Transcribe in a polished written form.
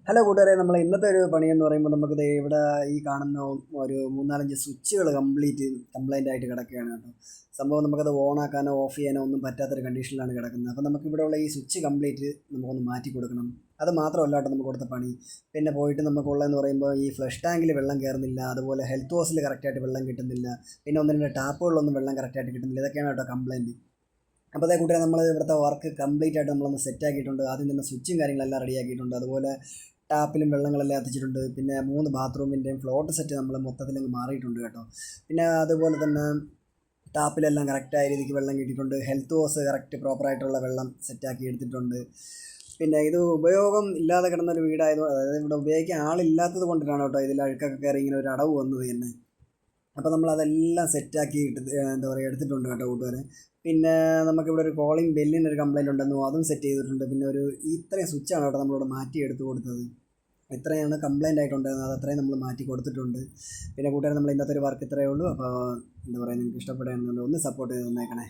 Hello കൂട്ടുകാരെ, നമ്മൾ ഇന്നത്തെ ഒരു പണിയെന്ന് പറയുമ്പോൾ നമുക്കിത് ഇവിടെ ഈ കാണുന്ന ഒരു 3-4 സ്വിച്ചുകൾ കംപ്ലൈൻ്റ് ആയിട്ട് കിടക്കുകയാണ് കേട്ടോ. സംഭവം നമുക്കത് ഓണാക്കാനോ ഓഫ് ചെയ്യാനോ ഒന്നും പറ്റാത്തൊരു കണ്ടീഷനിലാണ് കിടക്കുന്നത്. അപ്പോൾ നമുക്കിവിടെയുള്ള ഈ സ്വിച്ച് കംപ്ലീറ്റ് നമുക്കൊന്ന് മാറ്റി കൊടുക്കണം. അത് മാത്രമല്ല കേട്ടോ നമുക്ക് കൊടുത്ത പണി. പിന്നെ പോയിട്ട് നമുക്കുള്ളതെന്ന് പറയുമ്പോൾ ഈ ഫ്ലഷ് ടാങ്കിൽ വെള്ളം കയറുന്നില്ല, അതുപോലെ ഹെൽത്ത് ഹോസിൽ കറക്റ്റായിട്ട് വെള്ളം കിട്ടുന്നില്ല, പിന്നെ ഒന്ന് രണ്ട് ടാപ്പുകളിലൊന്നും വെള്ളം കറക്റ്റായിട്ട് കിട്ടുന്നില്ല. ഇതൊക്കെയാണ് കേട്ടോ കംപ്ലൈൻറ്റ്. അപ്പോൾ അതേ കൂട്ടുകാരെ, നമ്മൾ ഇവിടുത്തെ വർക്ക് കംപ്ലീറ്റ് ആയിട്ട് നമ്മളൊന്ന് സെറ്റാക്കിയിട്ടുണ്ട്. ആദ്യം തന്നെ സ്വിച്ചും കാര്യങ്ങളെല്ലാം റെഡിയാക്കിയിട്ടുണ്ട്. അതുപോലെ ടാപ്പിലും വെള്ളങ്ങളെല്ലാം എത്തിച്ചിട്ടുണ്ട്. പിന്നെ 3 ബാത്റൂമിൻ്റെയും ഫ്ലോട്ട് സെറ്റ് നമ്മൾ മൊത്തത്തിലങ്ങ് മാറിയിട്ടുണ്ട് കേട്ടോ. പിന്നെ അതുപോലെ തന്നെ ടാപ്പിലെല്ലാം കറക്റ്റായ രീതിക്ക് വെള്ളം കിട്ടിയിട്ടുണ്ട്. ഹെൽത്ത് ഹോസ് കറക്റ്റ് പ്രോപ്പറായിട്ടുള്ള വെള്ളം സെറ്റാക്കി എടുത്തിട്ടുണ്ട്. പിന്നെ ഇത് ഉപയോഗം ഇല്ലാതെ കിടന്നൊരു വീടായതുകൊണ്ട്, അതായത് ഇവിടെ ഉപയോഗിക്കാൻ ആളില്ലാത്തത് കൊണ്ടിട്ടാണ് കേട്ടോ ഇതിൽ അഴുക്കൊക്കെ കയറി ഇങ്ങനെ ഒരു അടവ് വന്നത് തന്നെ. അപ്പോൾ നമ്മളതെല്ലാം സെറ്റാക്കി എന്താ പറയുക എടുത്തിട്ടുണ്ട് കേട്ടോ കൂട്ടുകാരെ. പിന്നെ നമുക്കിവിടെ ഒരു കോളിംഗ് ബെല്ലിനൊരു കംപ്ലൈൻറ്റ് ഉണ്ടെന്നും അതും സെറ്റ് ചെയ്തിട്ടുണ്ട്. പിന്നെ ഇത്രയും സ്വിച്ചാണ് കേട്ടോ നമ്മളിവിടെ മാറ്റി എടുത്ത് കൊടുത്തത്. ഇത്രയാണ് കംപ്ലൈൻ്റ് ആയിട്ടുണ്ടായിരുന്നത്, അത് അത്രയും നമ്മൾ മാറ്റി കൊടുത്തിട്ടുണ്ട്. പിന്നെ കൂട്ടുകാരെ, നമ്മൾ ഇന്നത്തെ ഒരു വർക്ക് ഇത്രയേ ഉള്ളൂ. അപ്പോൾ എന്താ പറയുക, നിങ്ങൾക്ക് ഇഷ്ടപ്പെടുകയാണെന്നുണ്ടെങ്കിൽ ഒന്ന് സപ്പോർട്ട് ചെയ്ത് തന്നേക്കണേ.